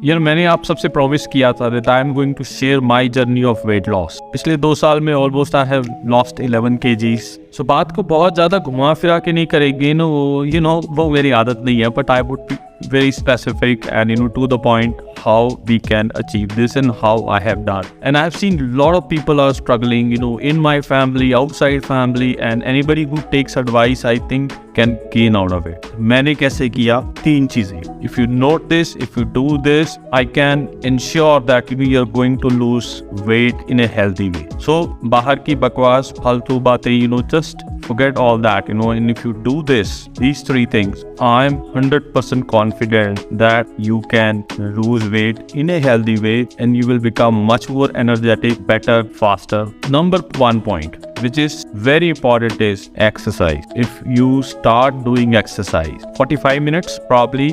यार मैंने आप सबसे प्रॉमिस किया था that I am going to share my journey of weight loss. पिछले 2 साल में almost I have lost 11 kgs. सो बात को बहुत ज़्यादा घुमा फिरा के नहीं करेंगे वो मेरी आदत नहीं है, but I would be very specific and to the point how we can achieve this and how I have done. And I have seen a lot of people are struggling, in my family, outside family, and anybody who takes advice, I think, can gain out of it. मैंने कैसे किया? 3 चीजें. If you note this, if you do this, I can ensure that you are going to lose weight in a healthy way. So बाहर की बकवास, फालतू बातें, just forget all that, and if you do these 3 things, I'm 100% confident that you can lose weight in a healthy way and you will become much more energetic, better, faster. Number 1 point, which is very important, is exercise. If you start doing exercise, 45 minutes probably,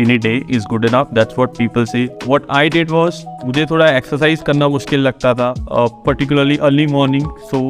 in a day is good enough. That's what people say. What I did was, मुझे थोड़ा exercise करना मुश्किल लगता था, particularly early morning. So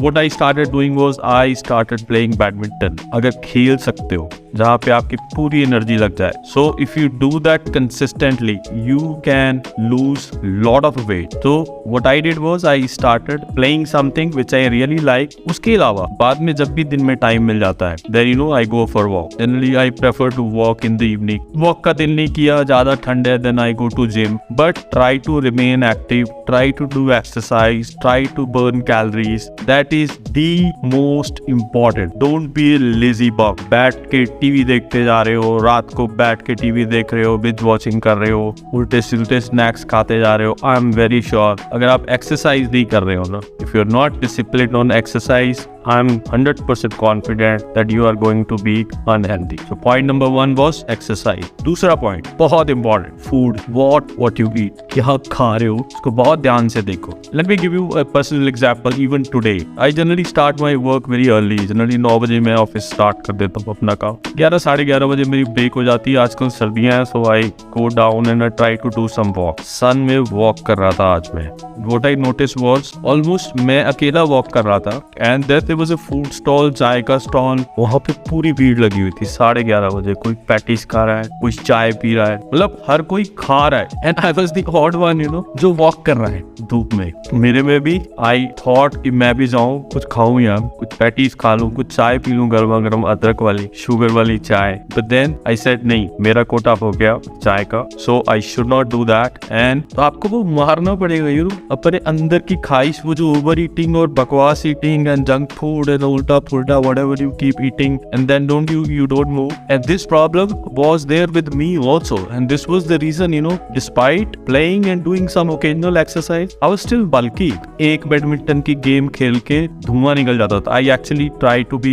what I started doing was I started playing badminton. अगर खेल सकते हो जहाँ पे आपकी पूरी एनर्जी लग जाए, so if you do that consistently, you can lose lot of weight. So what I did was I started playing something which I really like. उसके अलावा बाद में जब भी दिन में टाइम मिल जाता है, then I go for walk. Generally I prefer to walk in the evening. Walk का दिन नहीं किया, ज़्यादा ठंड है, then I go to gym. But try to remain active, try to do exercise, try to burn calories. That is the most important. Don't be a lazy bug. बैठ के TV देखते जा रहे हो, रात को बैठ के टीवी देख रहे हो, बिंज वॉचिंग कर रहे हो, उल्टे सिलटे स्नैक्स खाते जा रहे हो. आई एम वेरी श्योर अगर आप एक्सरसाइज नहीं कर रहे हो ना, if you are not disciplined on exercise, I'm 100% confident that you are going to be unhealthy. So point number 1 was exercise. दूसरा point बहुत important, food. What you eat. क्या खा रहे हो उसको बहुत ध्यान से देखो. Let me give you a personal example. Even today, I generally start my work very early. Generally 9 बजे मैं ऑफिस स्टार्ट कर देता हूँ अपना काम. 11 साढ़े 11 बजे मेरी ब्रेक हो जाती है. आजकल सर्दियाँ हैं, so I go down and I try to do some walk. सन में वॉक कर रहा था आज मैं. What I noticed was almost मैं अकेला वॉक कर रहा था, and there was a food stall, चाय का स्टॉल. वहाँ पे पूरी भीड़ लगी हुई थी. 11:30 बजे कोई पैटीज खा रहा है, कोई चाय पी रहा है, मतलब हर कोई खा रहा है. And I was the odd one, जो वॉक कर रहा है धूप में. मेरे में भी आई थॉट कि मैं भी जाऊं, कुछ खाऊं यार, कुछ पैटीज खा लूं, कुछ चाय पी लूं गर्मा गर्म अदरक वाली, शुगर वाली चाय. बट देन आई सेड नहीं, मेरा कोटा हो गया चाय का, so I should not do that. And तो आपको वो मारना पड़ेगा अपने अंदर की ख्वाहिश, वो जो ओवर ईटिंग और बकवास eating and junk food and ulta pulta whatever you keep eating, and then you don't move. And this problem was there with me also, and this was the reason, despite playing and doing some occasional exercise, I was still bulky. एक badminton की game खेल के धुआं निकल जाता था. I actually try to be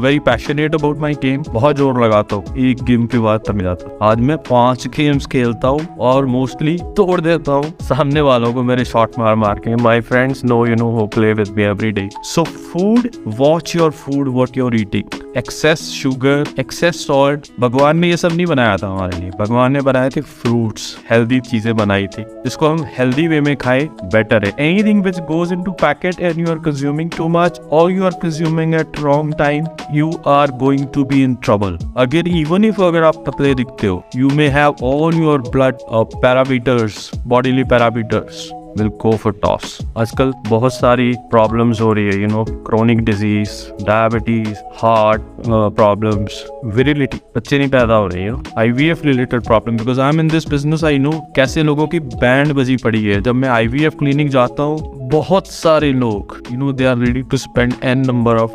very passionate about my game. बहुत जोर लगाता हूँ, एक गेम के बाद थक जाता. आज मैं 5 गेम्स खेलता हूँ और मोस्टली तोड़ देता हूँ सामने वालों को मेरे शॉट मार के. My friends know who play with me every day. So food, watch your food, what you're eating. Excess sugar, excess salt. भगवान ने ये सब नहीं बनाया था हमारे लिए. भगवान ने बनाए थे फ्रूट्स, हेल्दी चीजें बनाई थी, जिसको हम हेल्दी वे में खाए बेटर है. Anything which goes into packet and you are consuming too much or you are consuming at wrong time, you are going to be in trouble. अगर आप पतले दिखते हो, you may have all your blood parameters, bodily parameters will go for toss. आजकल बहुत सारी problems हो रही है, chronic disease, diabetes, heart problems, virility, बच्चे नहीं पैदा हो रहे हैं, IVF related problem. Because I am in this business, I know कैसे लोगों की बैंड बजी पड़ी है. जब मैं IVF क्लिनिक जाता हूँ, बहुत सारे लोग they are ready to spend n number of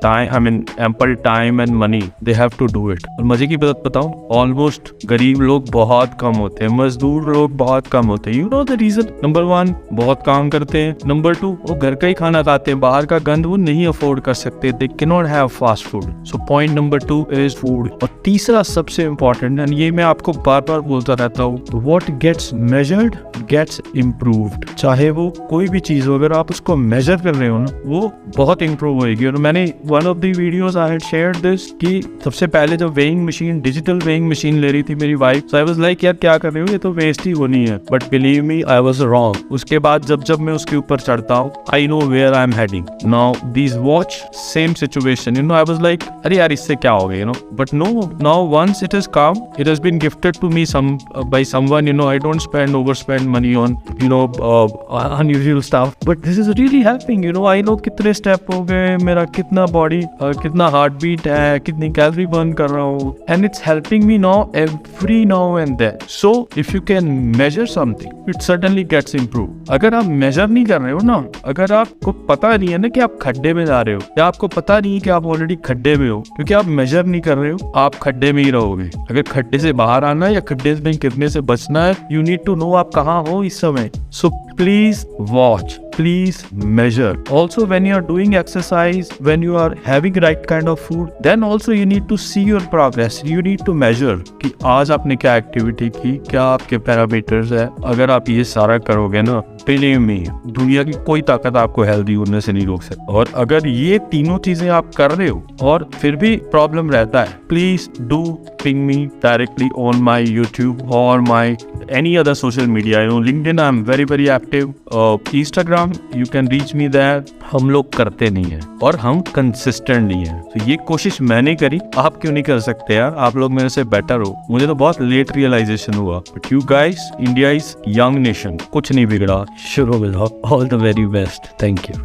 time, ample time and money. They have to do it. और मजे की बात बताऊं, ऑलमोस्ट गरीब लोग बहुत कम होते हैं, मजदूर लोग बहुत कम होते हैं. the reason, number 1 बहुत काम करते हैं, number 2 वो घर का ही खाना खाते हैं, बाहर का गंद वो नहीं अफोर्ड कर सकते. They cannot have fast food. So point number 2 is food. और तीसरा सबसे important, और ये मैं आपको बार बार बोलता रहता हूँ, what gets measured gets improved. चाहे वो कोई भी चीज़ हो अगर आप उसको मेजर कर रहे हो ना, वो बहुत इंप्रूव होएगी। और मैंने one of the videos I had shared this कि सबसे पहले जब weighing machine, digital weighing machine ले रही थी मेरी wife, so I was like यार क्या कर रहे हो, ये तो वेस्ट ही होनी है। But believe me I was wrong. उसके बाद जब मैं उसके ऊपर चढ़ता हूँ, I know where I am heading now. These watch same situation, you know, I was like अरे यार इससे क्या हो गया, you know, but no, now once it is come, it has been gifted to me by someone, you know, I don't overspend money on, you know, unusual stuff, but this is really helping, you know, I know कितने step हो गए, मेरा कितना body, कितना heart beat है, कितनी calorie burn कर रहा हूँ, and it's helping me now every now and then. So if you can measure something, it certainly gets improved. अगर आप मेजर नहीं कर रहे हो ना, अगर आपको पता नहीं है ना कि आप खड्डे में जा रहे हो, या आपको पता नहीं है कि आप ऑलरेडी खड्डे में हो, क्योंकि आप मेजर नहीं कर रहे हो, आप खड्डे में ही रहोगे। अगर खड्डे से बाहर आना है या खड्डे में गिरने से बचना है, you need to know आप कहाँ हो इस समय। So please watch, please measure. Also when you are doing exercise, when you are having right kind of food, then also you need to see your progress. You need to measure कि आज आपने क्या activity की, क्या आपके parameters है। अगर आप ये सारा करोगे ना, believe me, दुनिया की कोई ताकत आपको हेल्दी होने से नहीं रोक सकती। और अगर ये तीनों चीजें आप कर रहे हो और फिर भी प्रॉब्लम रहता है, please do ping me directly on my YouTube और माई any other social media. You know, LinkedIn I'm very active. Instagram you can reach me there. हम लोग करते नहीं है और हम कंसिस्टेंट नहीं है। तो ये कोशिश मैंने करी, आप क्यों नहीं कर सकते यार? आप लोग मेरे से बेटर हो। मुझे तो बहुत लेट रियलाइजेशन हुआ, but you guys, India is young nation, कुछ नहीं बिगड़ा, शुरू में all the very best. Thank you.